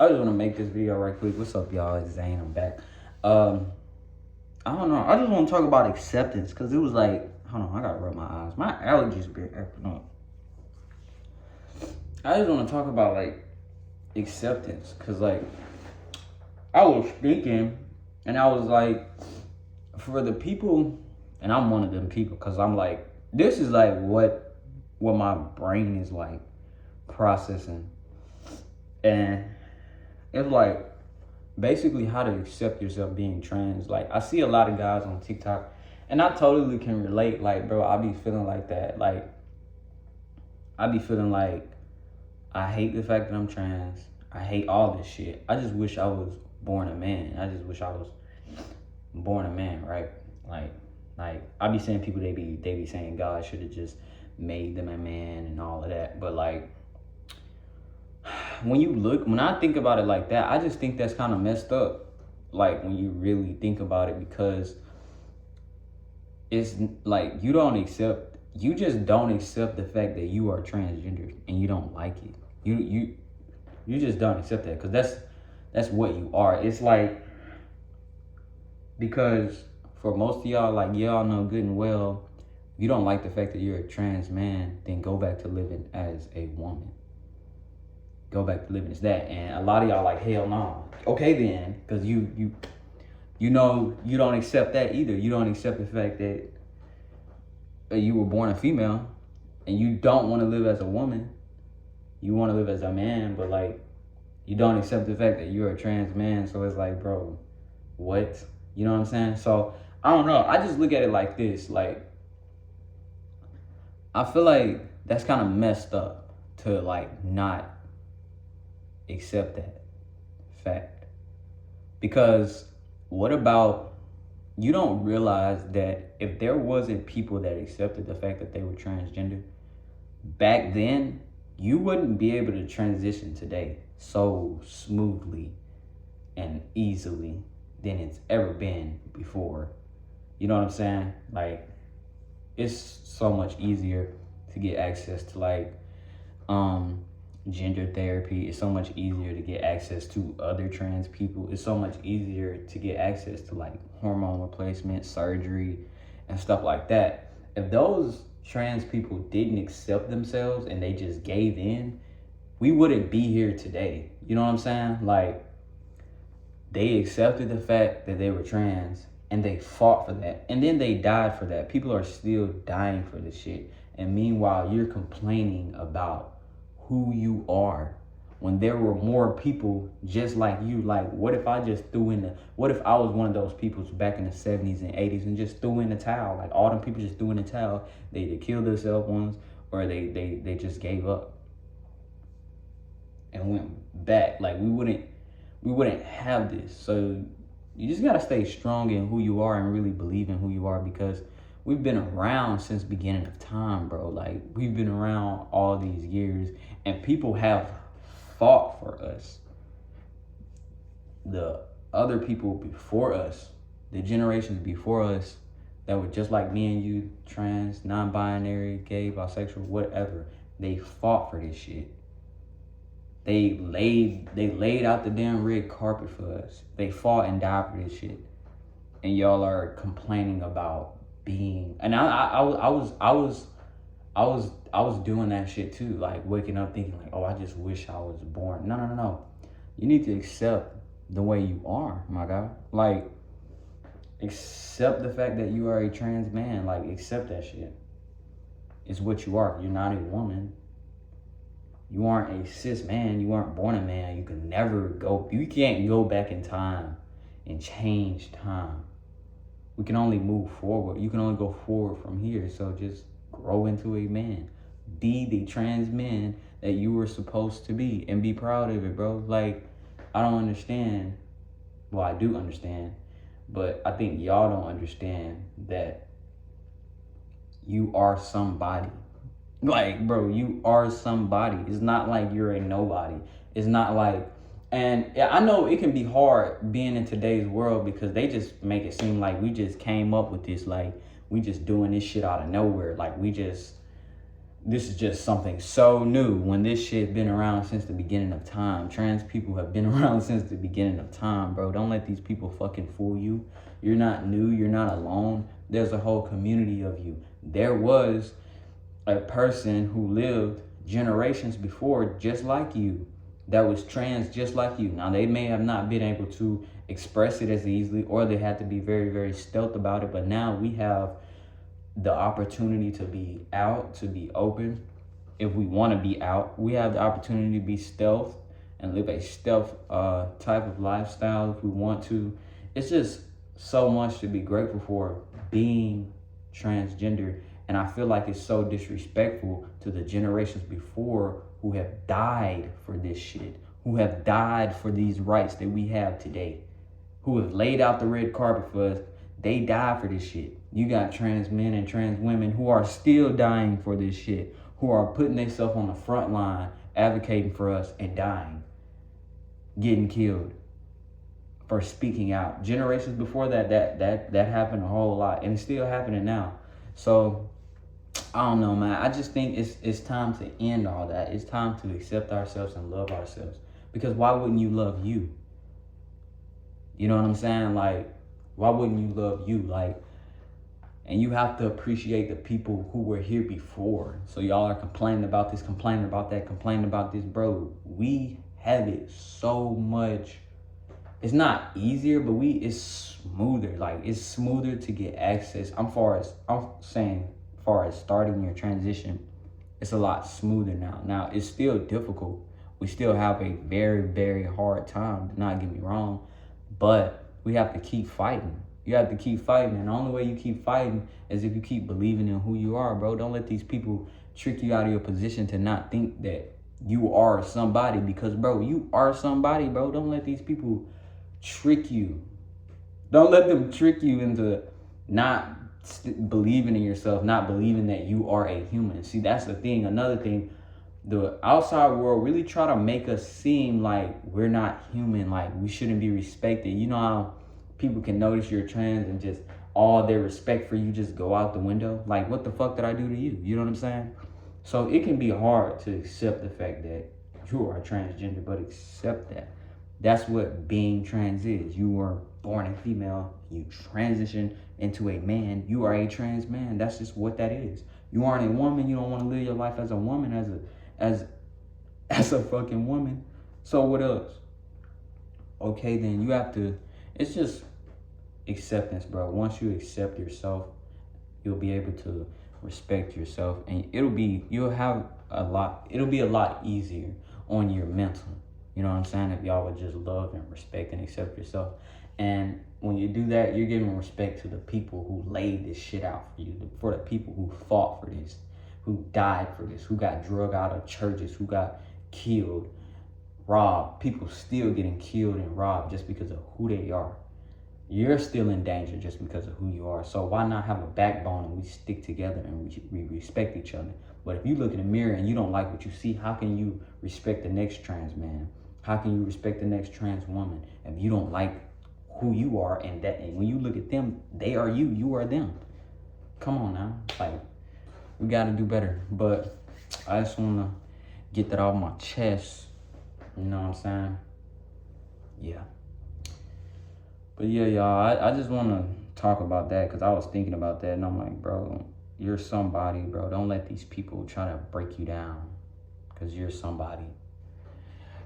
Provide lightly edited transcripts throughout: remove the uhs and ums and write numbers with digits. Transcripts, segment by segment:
I just want to make this video right quick. What's up, y'all? It's Zane. I'm back. Um, I don't know. I just want to talk about acceptance because it was like, hold on, I gotta rub my eyes. My allergies be acting up. I just want to talk about like acceptance because like I was thinking, and I was like, for the people, and I'm one of them people because I'm like, this is like what my brain is like processing, and it's like basically how to accept yourself being trans. Like I see a lot of guys on TikTok and I totally can relate. Like, bro, I be feeling like that. Like I be feeling like I hate the fact that I'm trans. I hate all this shit. I just wish I was born a man. I just wish I was born a man, right? Like like I be seeing people they be saying God should have just made them a man and all of that. But like when I think about it like that, I just think that's kind of messed up. Like when you really think about it, because it's like you just don't accept the fact that you are transgender and you don't like it. You just don't accept that because that's what you are. It's like, because for most of y'all, like y'all know good and well, if you don't like the fact that you're a trans man, then go back to living as a woman. Go back to living as that. And a lot of y'all like, hell no. Okay then, because you know you don't accept that either. You don't accept the fact that you were born a female and you don't want to live as a woman. You want to live as a man, but like you don't accept the fact that you're a trans man. So it's like, bro, what? You know what I'm saying? So I don't know. I just look at it like this. Like I feel like that's kind of messed up to like not accept that fact. Because what about, you don't realize that if there wasn't people that accepted the fact that they were transgender back then, you wouldn't be able to transition today so smoothly and easily than it's ever been before. You know what I'm saying? Like it's so much easier to get access to like gender therapy. It's so much easier to get access to other trans people. It's so much easier to get access to like hormone replacement, surgery, and stuff like that. If those trans people didn't accept themselves and they just gave in, we wouldn't be here today. You know what I'm saying? Like they accepted the fact that they were trans and they fought for that. And then they died for that. People are still dying for this shit. And meanwhile, you're complaining about who you are when there were more people just like you. Like, what if I just what if I was one of those people back in the 70s and 80s and just threw in the towel? Like all them people just threw in the towel. They either killed themselves once or they just gave up and went back. Like we wouldn't have this. So you just gotta stay strong in who you are and really believe in who you are, because we've been around since beginning of time, bro. Like we've been around all these years and people have fought for us. The other people before us, the generations before us that were just like me and you, trans, non-binary, gay, bisexual, whatever, they fought for this shit. They laid out the damn red carpet for us. They fought and died for this shit. And y'all are complaining about being, and I was doing that shit too, like waking up thinking like, oh, I just wish I was born. No. You need to accept the way you are, my guy. Like accept the fact that you are a trans man. Like accept that shit. It's what you are. You're not a woman. You aren't a cis man. You weren't born a man. You can't go back in time and change time. We can only move forward. You can only go forward from here. So just grow into a man. Be the trans man that you were supposed to be and be proud of it, bro. Like, I don't understand. Well, I do understand, but I think y'all don't understand that you are somebody. Like, bro, you are somebody. It's not like you're a nobody. It's not like, and yeah, I know it can be hard being in today's world because they just make it seem like we just came up with this, like we just doing this shit out of nowhere. Like we this is just something so new when this shit been around since the beginning of time. Trans people have been around since the beginning of time, bro. Don't let these people fucking fool you. You're not new. You're not alone. There's a whole community of you. There was a person who lived generations before just like you that was trans just like you. Now, they may have not been able to express it as easily, or they had to be very, very stealth about it. But now we have the opportunity to be out, to be open. If we want to be out, we have the opportunity to be stealth and live a stealth type of lifestyle if we want to. It's just so much to be grateful for being transgender. And I feel like it's so disrespectful to the generations before who have died for this shit, who have died for these rights that we have today, who have laid out the red carpet for us. They died for this shit. You got trans men and trans women who are still dying for this shit, who are putting themselves on the front line, advocating for us and dying, getting killed for speaking out. Generations before that happened a whole lot, and it's still happening now. So I don't know, man. I just think it's time to end all that. It's time to accept ourselves and love ourselves. Because why wouldn't you love you? You know what I'm saying? Like, why wouldn't you love you? Like, and you have to appreciate the people who were here before. So y'all are complaining about this, complaining about that, complaining about this, bro. We have it so much. It's not easier, but it's smoother. Like, it's smoother to get access. I'm saying, far as starting your transition, it's a lot smoother now. Now, it's still difficult. We still have a very, very hard time. Do not get me wrong, but we have to keep fighting. You have to keep fighting, and the only way you keep fighting is if you keep believing in who you are, bro. Don't let these people trick you out of your position to not think that you are somebody, because, bro, you are somebody, bro. Don't let these people trick you. Don't let them trick you into not believing in yourself, not believing that you are a human. See, that's the thing. Another thing, the outside world really try to make us seem like we're not human, like we shouldn't be respected. You know how people can notice you're trans and just all their respect for you just go out the window? Like, what the fuck did I do to you? You know what I'm saying? So it can be hard to accept the fact that you are transgender, but accept that. That's what being trans is. You were born a female, you transition into a man, you are a trans man. That's just what that is. You aren't a woman, you don't want to live your life as a woman, as a fucking woman. So what else? Okay, then you have to, it's just acceptance, bro. Once you accept yourself, you'll be able to respect yourself, and it'll be a lot easier on your mental. You know what I'm saying? If y'all would just love and respect and accept yourself. And when you do that, you're giving respect to the people who laid this shit out for you, for the people who fought for this, who died for this, who got drug out of churches, who got killed, robbed. People still getting killed and robbed just because of who they are. You're still in danger just because of who you are. So why not have a backbone and we stick together and we respect each other? But if you look in the mirror and you don't like what you see, how can you respect the next trans man? How can you respect the next trans woman if you don't like who you are, and when you look at them, they are you, you are them? Come on now. Like, we gotta do better. But I just wanna get that off my chest. You know what I'm saying? Yeah. But yeah, y'all, I just wanna talk about that because I was thinking about that and I'm like, bro, you're somebody, bro. Don't let these people try to break you down because you're somebody.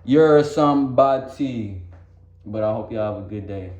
You're somebody. But I hope y'all have a good day.